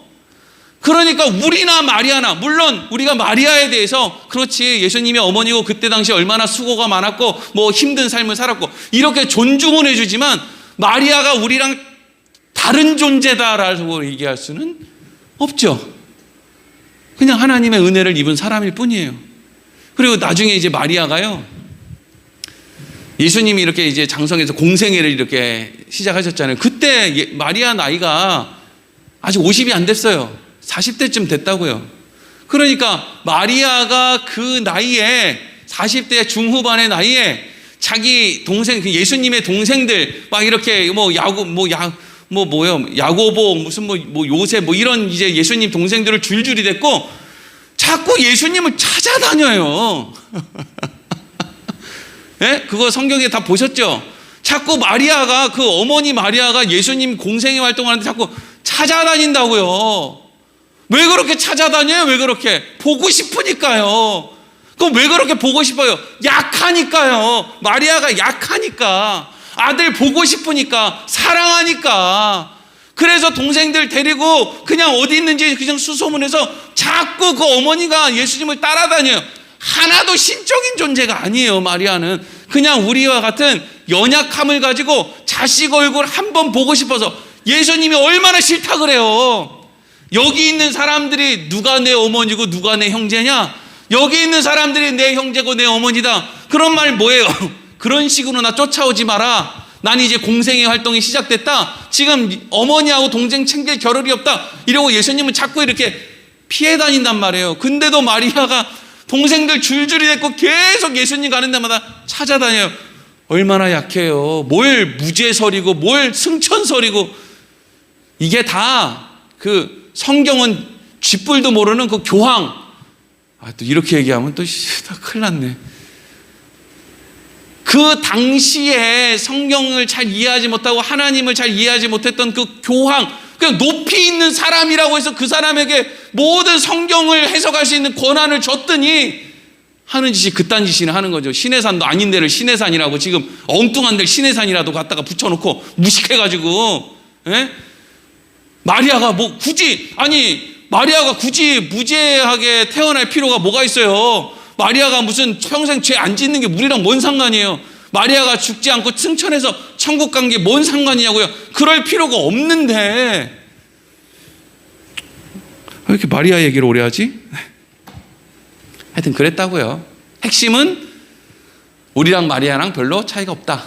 그러니까 우리나 마리아나, 물론 우리가 마리아에 대해서 그렇지, 예수님이 어머니고 그때 당시 얼마나 수고가 많았고 뭐 힘든 삶을 살았고 이렇게 존중은 해주지만, 마리아가 우리랑 다른 존재다라고 얘기할 수는 없죠. 그냥 하나님의 은혜를 입은 사람일 뿐이에요. 그리고 나중에 이제 마리아가요, 예수님이 이렇게 이제 장성에서 공생애를 이렇게 시작하셨잖아요. 그때 마리아 나이가 아직 50이 안 됐어요. 40대쯤 됐다고요. 그러니까 마리아가 그 나이에, 40대 중후반의 나이에 자기 동생, 예수님의 동생들 막 이렇게 야고보 무슨 요셉 이런 이제 예수님 동생들을 줄줄이 댔고 자꾸 예수님을 찾아다녀요. 네? 그거 성경에 다 보셨죠? 자꾸 마리아가, 그 어머니 마리아가 예수님 공생애 활동하는데 자꾸 찾아다닌다고요. 왜 그렇게 찾아다녀요? 왜 그렇게? 보고 싶으니까요. 그럼 왜 그렇게 보고 싶어요? 약하니까요. 마리아가 약하니까. 아들 보고 싶으니까, 사랑하니까. 그래서 동생들 데리고 그냥 어디 있는지 그냥 수소문해서 자꾸 그 어머니가 예수님을 따라다녀요. 하나도 신적인 존재가 아니에요, 마리아는. 그냥 우리와 같은 연약함을 가지고 자식 얼굴 한번 보고 싶어서. 예수님이 얼마나 싫다 그래요. 여기 있는 사람들이 누가 내 어머니고 누가 내 형제냐? 여기 있는 사람들이 내 형제고 내 어머니다. 그런 말 뭐예요? 그런 식으로 나 쫓아오지 마라. 난 이제 공생의 활동이 시작됐다. 지금 어머니하고 동생 챙길 겨를이 없다. 이러고 예수님은 자꾸 이렇게 피해 다닌단 말이에요. 근데도 마리아가 동생들 줄줄이 데리고 계속 예수님 가는 데마다 찾아다녀요. 얼마나 약해요. 뭘 무죄설이고 뭘 승천설이고. 이게 다 그 성경은 쥐뿔도 모르는 그 교황. 또 이렇게 얘기하면 또 큰일 났네. 그 당시에 성경을 잘 이해하지 못하고 하나님을 잘 이해하지 못했던 그 교황, 그냥 높이 있는 사람이라고 해서 그 사람에게 모든 성경을 해석할 수 있는 권한을 줬더니 하는 짓이 그딴 짓이나 하는 거죠. 신해산도 아닌 데를 신해산이라고 지금 엉뚱한 데를 신해산이라도 갖다가 붙여놓고 무식해가지고. 예? 마리아가 마리아가 굳이 무죄하게 태어날 필요가 뭐가 있어요? 마리아가 무슨 평생 죄 안 짓는 게 우리랑 뭔 상관이에요? 마리아가 죽지 않고 승천해서 천국 간 게 뭔 상관이냐고요? 그럴 필요가 없는데 왜 이렇게 마리아 얘기를 오래 하지? 하여튼 그랬다고요. 핵심은 우리랑 마리아랑 별로 차이가 없다.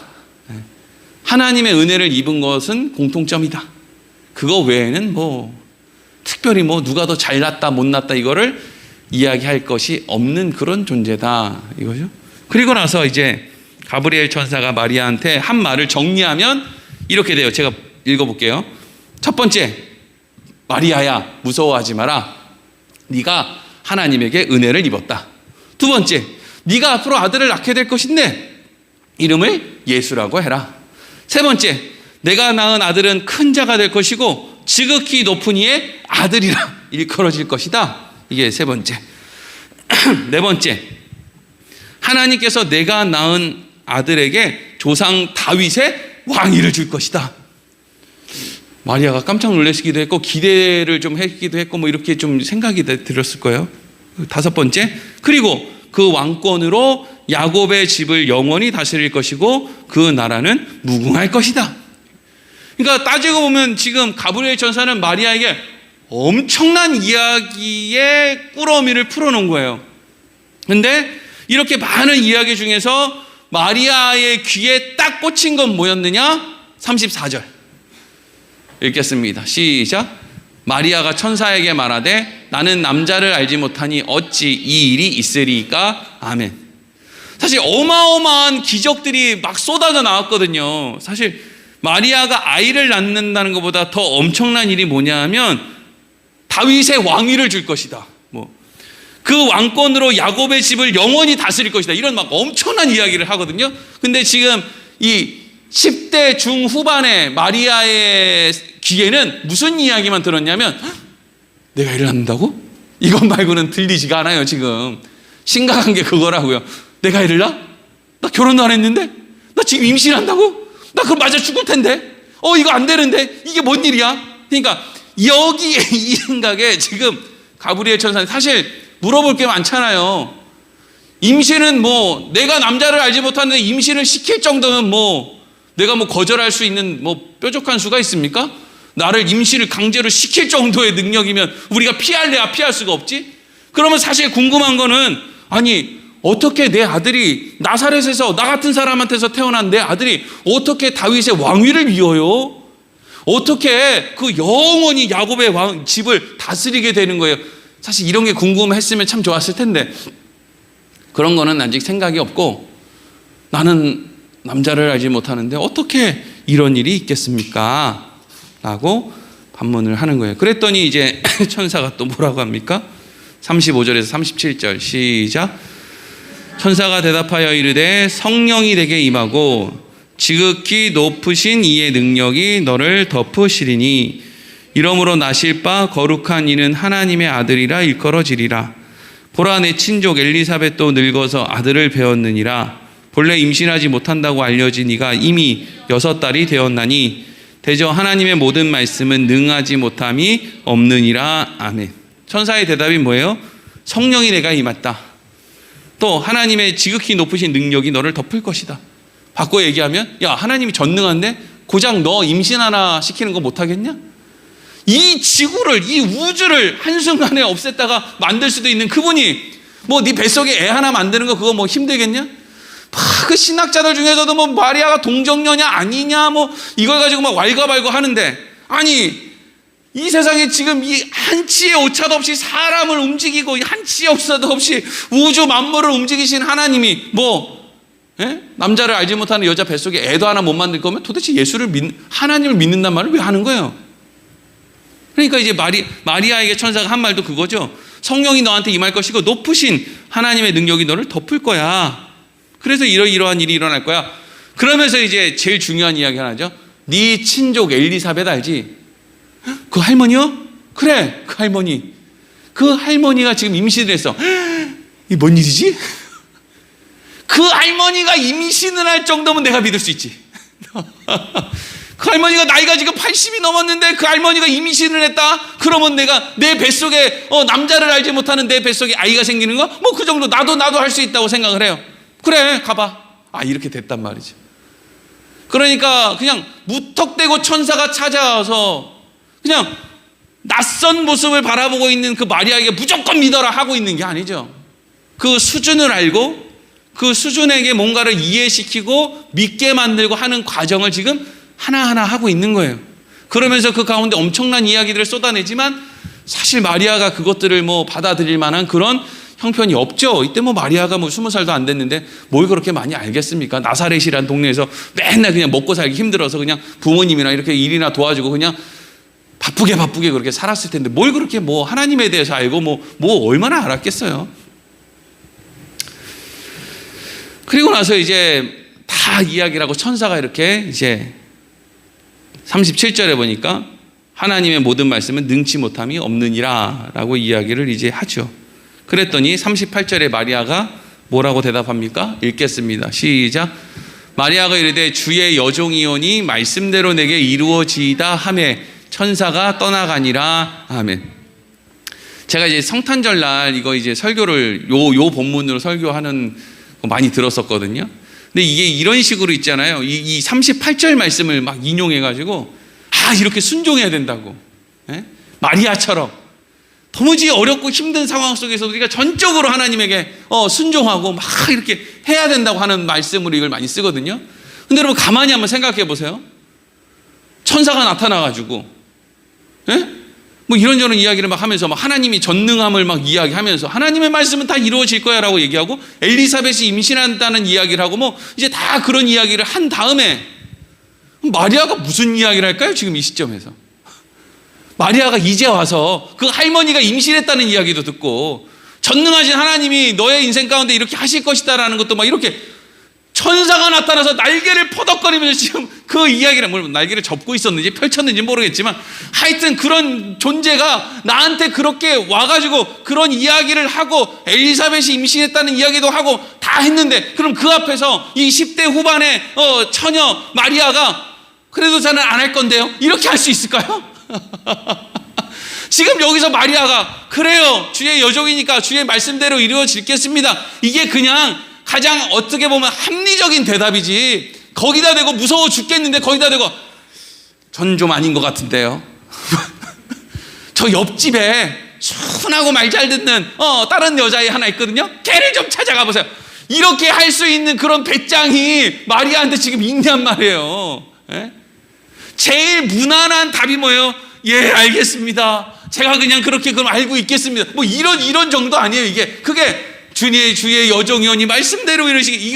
하나님의 은혜를 입은 것은 공통점이다. 그거 외에는 특별히 누가 더 잘났다 못났다 이거를 이야기할 것이 없는 그런 존재다 이거죠. 그리고 나서 이제 가브리엘 천사가 마리아한테 한 말을 정리하면 이렇게 돼요. 제가 읽어볼게요. 첫 번째, 마리아야 무서워하지 마라. 네가 하나님에게 은혜를 입었다. 두 번째, 네가 앞으로 아들을 낳게 될 것인데 이름을 예수라고 해라. 세 번째, 내가 낳은 아들은 큰 자가 될 것이고 지극히 높은 이의 아들이라 일컬어질 것이다. 이게 세 번째. 네 번째, 하나님께서 내가 낳은 아들에게 조상 다윗의 왕위를 줄 것이다. 마리아가 깜짝 놀라시기도 했고 기대를 좀 했기도 했고 이렇게 좀 생각이 들었을 거예요. 다섯 번째, 그리고 그 왕권으로 야곱의 집을 영원히 다스릴 것이고 그 나라는 무궁할 것이다. 그러니까 따지고 보면 지금 가브리엘 천사는 마리아에게 엄청난 이야기의 꾸러미를 풀어놓은 거예요. 근데 이렇게 많은 이야기 중에서 마리아의 귀에 딱 꽂힌 건 뭐였느냐? 34절 읽겠습니다. 시작. 마리아가 천사에게 말하되 나는 남자를 알지 못하니 어찌 이 일이 있으리까? 아멘. 사실 어마어마한 기적들이 막 쏟아져 나왔거든요. 사실 마리아가 아이를 낳는다는 것보다 더 엄청난 일이 뭐냐 하면 다윗의 왕위를 줄 것이다. 그 왕권으로 야곱의 집을 영원히 다스릴 것이다. 이런 막 엄청난 이야기를 하거든요. 근데 지금 이 10대 중후반의 마리아의 귀에는 무슨 이야기만 들었냐면 내가 아이를 낳는다고? 이것 말고는 들리지가 않아요. 지금 심각한 게 그거라고요. 내가 아이를 낳아? 나 결혼도 안 했는데? 나 지금 임신한다고? 나 그럼 맞아 죽을 텐데? 이거 안 되는데? 이게 뭔 일이야? 그러니까 여기에 이 생각에 지금 가브리엘 천사는 사실 물어볼 게 많잖아요. 임신은 내가 남자를 알지 못하는데 임신을 시킬 정도면 내가 거절할 수 있는 뾰족한 수가 있습니까? 나를 임신을 강제로 시킬 정도의 능력이면 우리가 피할래야 피할 수가 없지? 그러면 사실 궁금한 거는 어떻게 내 아들이 나사렛에서 나 같은 사람한테서 태어난 내 아들이 어떻게 다윗의 왕위를 이어요? 어떻게 그 영원히 야곱의 집을 다스리게 되는 거예요? 사실 이런 게 궁금했으면 참 좋았을 텐데 그런 거는 아직 생각이 없고 나는 남자를 알지 못하는데 어떻게 이런 일이 있겠습니까? 라고 반문을 하는 거예요. 그랬더니 이제 천사가 또 뭐라고 합니까? 35절에서 37절 시작. 천사가 대답하여 이르되 성령이 내게 임하고 지극히 높으신 이의 능력이 너를 덮으시리니 이러므로 나실 바 거룩한 이는 하나님의 아들이라 일컬어지리라. 보라 내 친족 엘리사벳도 늙어서 아들을 배웠느니라. 본래 임신하지 못한다고 알려진 이가 이미 6달이 되었나니 대저 하나님의 모든 말씀은 능하지 못함이 없느니라. 아멘. 천사의 대답이 뭐예요? 성령이 내가 임했다. 또 하나님의 지극히 높으신 능력이 너를 덮을 것이다. 바꿔 얘기하면 야 하나님이 전능한데 고작 너 임신 하나 시키는 거 못하겠냐? 이 지구를 이 우주를 한순간에 없앴다가 만들 수도 있는 그분이 뭐 네 뱃속에 애 하나 만드는 거 그거 뭐 힘들겠냐? 그 신학자들 중에서도 뭐 마리아가 동정녀냐 아니냐 뭐 이걸 가지고 막 왈가왈부 하는데, 아니 이 세상에 지금 이 한치의 오차도 없이 사람을 움직이고 한치의 오차도 없이 우주 만물을 움직이신 하나님이 남자를 알지 못하는 여자 뱃속에 애도 하나 못 만들 거면 도대체 하나님을 믿는단 말을 왜 하는 거예요? 그러니까 이제 마리아에게 천사가 한 말도 그거죠. 성령이 너한테 임할 것이고 높으신 하나님의 능력이 너를 덮을 거야. 그래서 이러이러한 일이 일어날 거야. 그러면서 이제 제일 중요한 이야기 하나죠. 네 친족 엘리사벳 알지? 그 할머니요? 그래, 그 할머니. 그 할머니가 지금 임신을 했어. 이게 뭔 일이지? 그 할머니가 임신을 할 정도면 내가 믿을 수 있지. 그 할머니가 나이가 지금 80이 넘었는데 그 할머니가 임신을 했다? 그러면 내가 내 뱃속에 남자를 알지 못하는 내 뱃속에 아이가 생기는 거? 뭐 그 정도 나도 할 수 있다고 생각을 해요. 그래, 가봐. 이렇게 됐단 말이죠. 그러니까 그냥 무턱대고 천사가 찾아와서 그냥 낯선 모습을 바라보고 있는 그 마리아에게 무조건 믿어라 하고 있는 게 아니죠. 그 수준을 알고 그 수준에게 뭔가를 이해시키고 믿게 만들고 하는 과정을 지금 하나하나 하고 있는 거예요. 그러면서 그 가운데 엄청난 이야기들을 쏟아내지만 사실 마리아가 그것들을 뭐 받아들일 만한 그런 형편이 없죠. 이때 뭐 마리아가 뭐 20살도 안 됐는데 뭘 그렇게 많이 알겠습니까? 나사렛이라는 동네에서 맨날 그냥 먹고 살기 힘들어서 그냥 부모님이랑 이렇게 일이나 도와주고 그냥 바쁘게 그렇게 살았을 텐데 뭘 그렇게 뭐 하나님에 대해서 알고 뭐 얼마나 알았겠어요. 그리고 나서 이제 다 이야기를 하고 천사가 이렇게 이제 37절에 보니까 하나님의 모든 말씀은 능치 못함이 없느니라 라고 이야기를 이제 하죠. 그랬더니 38절에 마리아가 뭐라고 대답합니까? 읽겠습니다. 시작. 마리아가 이르되 주의 여종이오니 말씀대로 내게 이루어지이다 하매 천사가 떠나가니라. 아멘. 제가 이제 성탄절날 이거 이제 설교를 요 본문으로 설교하는 거 많이 들었었거든요. 근데 이게 이런 식으로 있잖아요. 이 38절 말씀을 막 인용해가지고 이렇게 순종해야 된다고. 마리아처럼 도무지 어렵고 힘든 상황 속에서 우리가 전적으로 하나님에게 순종하고 막 이렇게 해야 된다고 하는 말씀으로 이걸 많이 쓰거든요. 근데 여러분 가만히 한번 생각해 보세요. 천사가 나타나가지고 뭐 이런저런 이야기를 막 하면서 막 하나님이 전능함을 막 이야기하면서 하나님의 말씀은 다 이루어질 거야 라고 얘기하고 엘리사벳이 임신한다는 이야기를 하고 뭐 이제 다 그런 이야기를 한 다음에 마리아가 무슨 이야기를 할까요? 지금 이 시점에서 마리아가 이제 와서 그 할머니가 임신했다는 이야기도 듣고 전능하신 하나님이 너의 인생 가운데 이렇게 하실 것이다 라는 것도 막 이렇게 천사가 나타나서 날개를 퍼덕거리면서 지금 그 이야기를, 물론 날개를 접고 있었는지 펼쳤는지 모르겠지만 하여튼 그런 존재가 나한테 그렇게 와가지고 그런 이야기를 하고 엘리사벳이 임신했다는 이야기도 하고 다 했는데 그럼 그 앞에서 이 10대 후반의 처녀 마리아가 그래도 저는 안 할 건데요 이렇게 할 수 있을까요? 지금 여기서 마리아가 그래요 주의 여종이니까 주의 말씀대로 이루어지겠습니다 이게 그냥 가장 어떻게 보면 합리적인 대답이지 거기다 대고 무서워 죽겠는데 거기다 대고 전 좀 아닌 것 같은데요. 저 옆집에 순하고 말 잘 듣는 다른 여자애 하나 있거든요. 걔를 좀 찾아가 보세요. 이렇게 할 수 있는 그런 배짱이 마리아한테 지금 있냔 말이에요. 제일 무난한 답이 뭐예요? 예, 알겠습니다. 제가 그냥 그렇게 그럼 알고 있겠습니다. 뭐 이런 정도 아니에요. 그게 주의 여종이오니 말씀대로 이러시기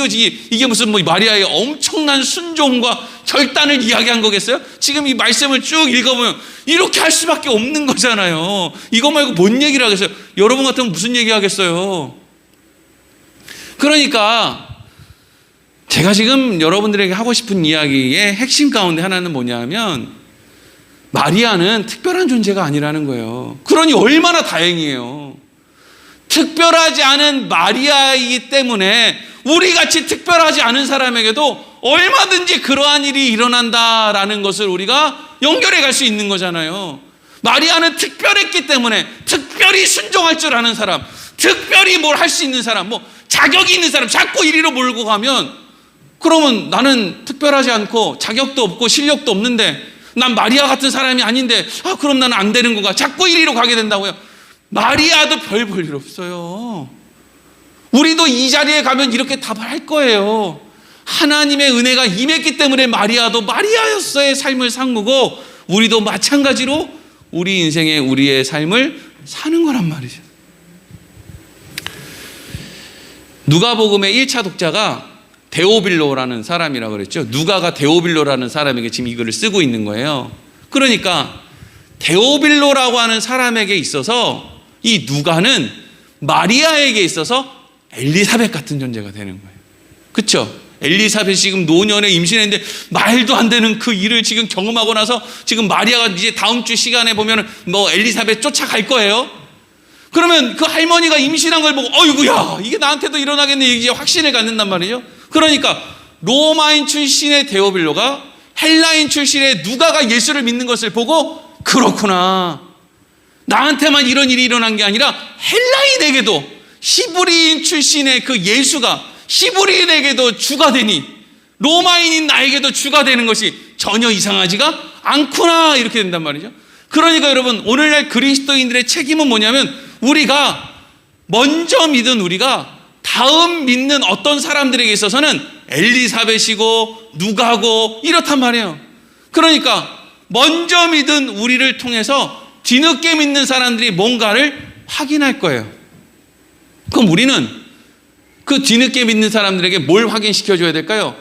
이게 무슨 뭐 마리아의 엄청난 순종과 결단을 이야기한 거겠어요? 지금 이 말씀을 쭉 읽어보면 이렇게 할 수밖에 없는 거잖아요. 이거 말고 뭔 얘기를 하겠어요? 여러분 같으면 무슨 얘기 하겠어요? 그러니까 제가 지금 여러분들에게 하고 싶은 이야기의 핵심 가운데 하나는 뭐냐면 마리아는 특별한 존재가 아니라는 거예요. 그러니 얼마나 다행이에요. 특별하지 않은 마리아이기 때문에 우리같이 특별하지 않은 사람에게도 얼마든지 그러한 일이 일어난다라는 것을 우리가 연결해 갈 수 있는 거잖아요. 마리아는 특별했기 때문에 특별히 순종할 줄 아는 사람, 특별히 뭘 할 수 있는 사람, 뭐 자격이 있는 사람 자꾸 이리로 몰고 가면 그러면 나는 특별하지 않고 자격도 없고 실력도 없는데 난 마리아 같은 사람이 아닌데 그럼 나는 안 되는 건가? 자꾸 이리로 가게 된다고요. 마리아도 별 볼 일 없어요. 우리도 이 자리에 가면 이렇게 답을 할 거예요. 하나님의 은혜가 임했기 때문에 마리아도 마리아였어의 삶을 산 거고, 우리도 마찬가지로 우리 인생의 우리의 삶을 사는 거란 말이죠. 누가복음의 1차 독자가 데오빌로라는 사람이라고 그랬죠. 누가가 데오빌로라는 사람에게 지금 이 글을 쓰고 있는 거예요. 그러니까 데오빌로라고 하는 사람에게 있어서 이 누가는 마리아에게 있어서 엘리사벳 같은 존재가 되는 거예요. 그렇죠? 엘리사벳이 지금 노년에 임신했는데 말도 안 되는 그 일을 지금 경험하고 나서 지금 마리아가 이제 다음 주 시간에 보면은 뭐 엘리사벳 쫓아갈 거예요. 그러면 그 할머니가 임신한 걸 보고 어이구야 이게 나한테도 일어나겠네 이제 확신을 갖는단 말이죠. 그러니까 로마인 출신의 데오빌로가 헬라인 출신의 누가가 예수를 믿는 것을 보고 그렇구나, 나한테만 이런 일이 일어난 게 아니라 헬라인에게도 히브리인 출신의 그 예수가 히브리인에게도 주가 되니 로마인인 나에게도 주가 되는 것이 전혀 이상하지가 않구나, 이렇게 된단 말이죠. 그러니까 여러분, 오늘날 그리스도인들의 책임은 뭐냐면 우리가 먼저 믿은 우리가 다음 믿는 어떤 사람들에게 있어서는 엘리사벳이고 누가고 이렇단 말이에요. 그러니까 먼저 믿은 우리를 통해서 뒤늦게 믿는 사람들이 뭔가를 확인할 거예요. 그럼 우리는 그 뒤늦게 믿는 사람들에게 뭘 확인시켜줘야 될까요?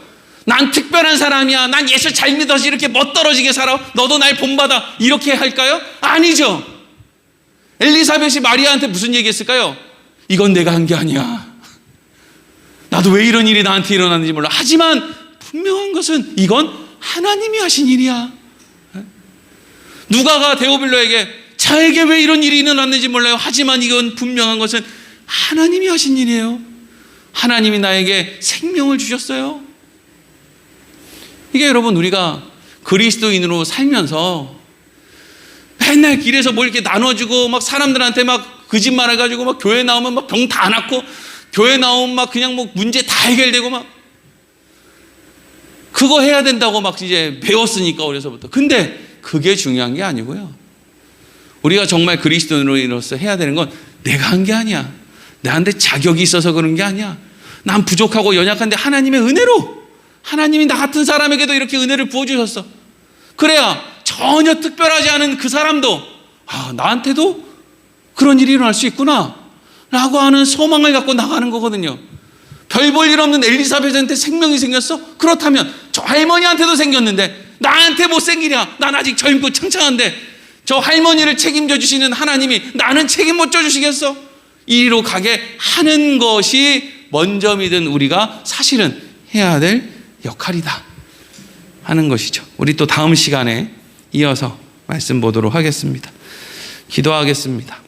난 특별한 사람이야, 난 예수 잘 믿어서 이렇게 멋떨어지게 살아, 너도 날 본받아, 이렇게 할까요? 아니죠. 엘리사벳이 마리아한테 무슨 얘기했을까요? 이건 내가 한 게 아니야, 나도 왜 이런 일이 나한테 일어났는지 몰라, 하지만 분명한 것은 이건 하나님이 하신 일이야. 누가가 데오빌로에게 자에게 왜 이런 일이 일어났는지 몰라요, 하지만 이건 분명한 것은 하나님이 하신 일이에요. 하나님이 나에게 생명을 주셨어요. 이게 여러분, 우리가 그리스도인으로 살면서 맨날 길에서 뭘 이렇게 나눠주고 막 사람들한테 막 거짓말 해가지고 막 교회 나오면 막 병 다 낫고, 교회 나오면 막 그냥 뭐 문제 다 해결되고 막 그거 해야 된다고 막 이제 배웠으니까 어려서부터. 근데 그게 중요한 게 아니고요. 우리가 정말 그리스도인으로서 해야 되는 건 내가 한 게 아니야, 나한테 자격이 있어서 그런 게 아니야, 난 부족하고 연약한데 하나님의 은혜로 하나님이 나 같은 사람에게도 이렇게 은혜를 부어주셨어. 그래야 전혀 특별하지 않은 그 사람도 나한테도 그런 일이 일어날 수 있구나 라고 하는 소망을 갖고 나가는 거거든요. 별 볼 일 없는 엘리사벳한테 생명이 생겼어? 그렇다면 저 할머니한테도 생겼는데 나한테 못 생기냐, 난 아직 젊고 창창한데 저 할머니를 책임져 주시는 하나님이 나는 책임 못 져주시겠어? 이리로 가게 하는 것이 먼저 믿은 우리가 사실은 해야 될 역할이다 하는 것이죠. 우리 또 다음 시간에 이어서 말씀 보도록 하겠습니다. 기도하겠습니다.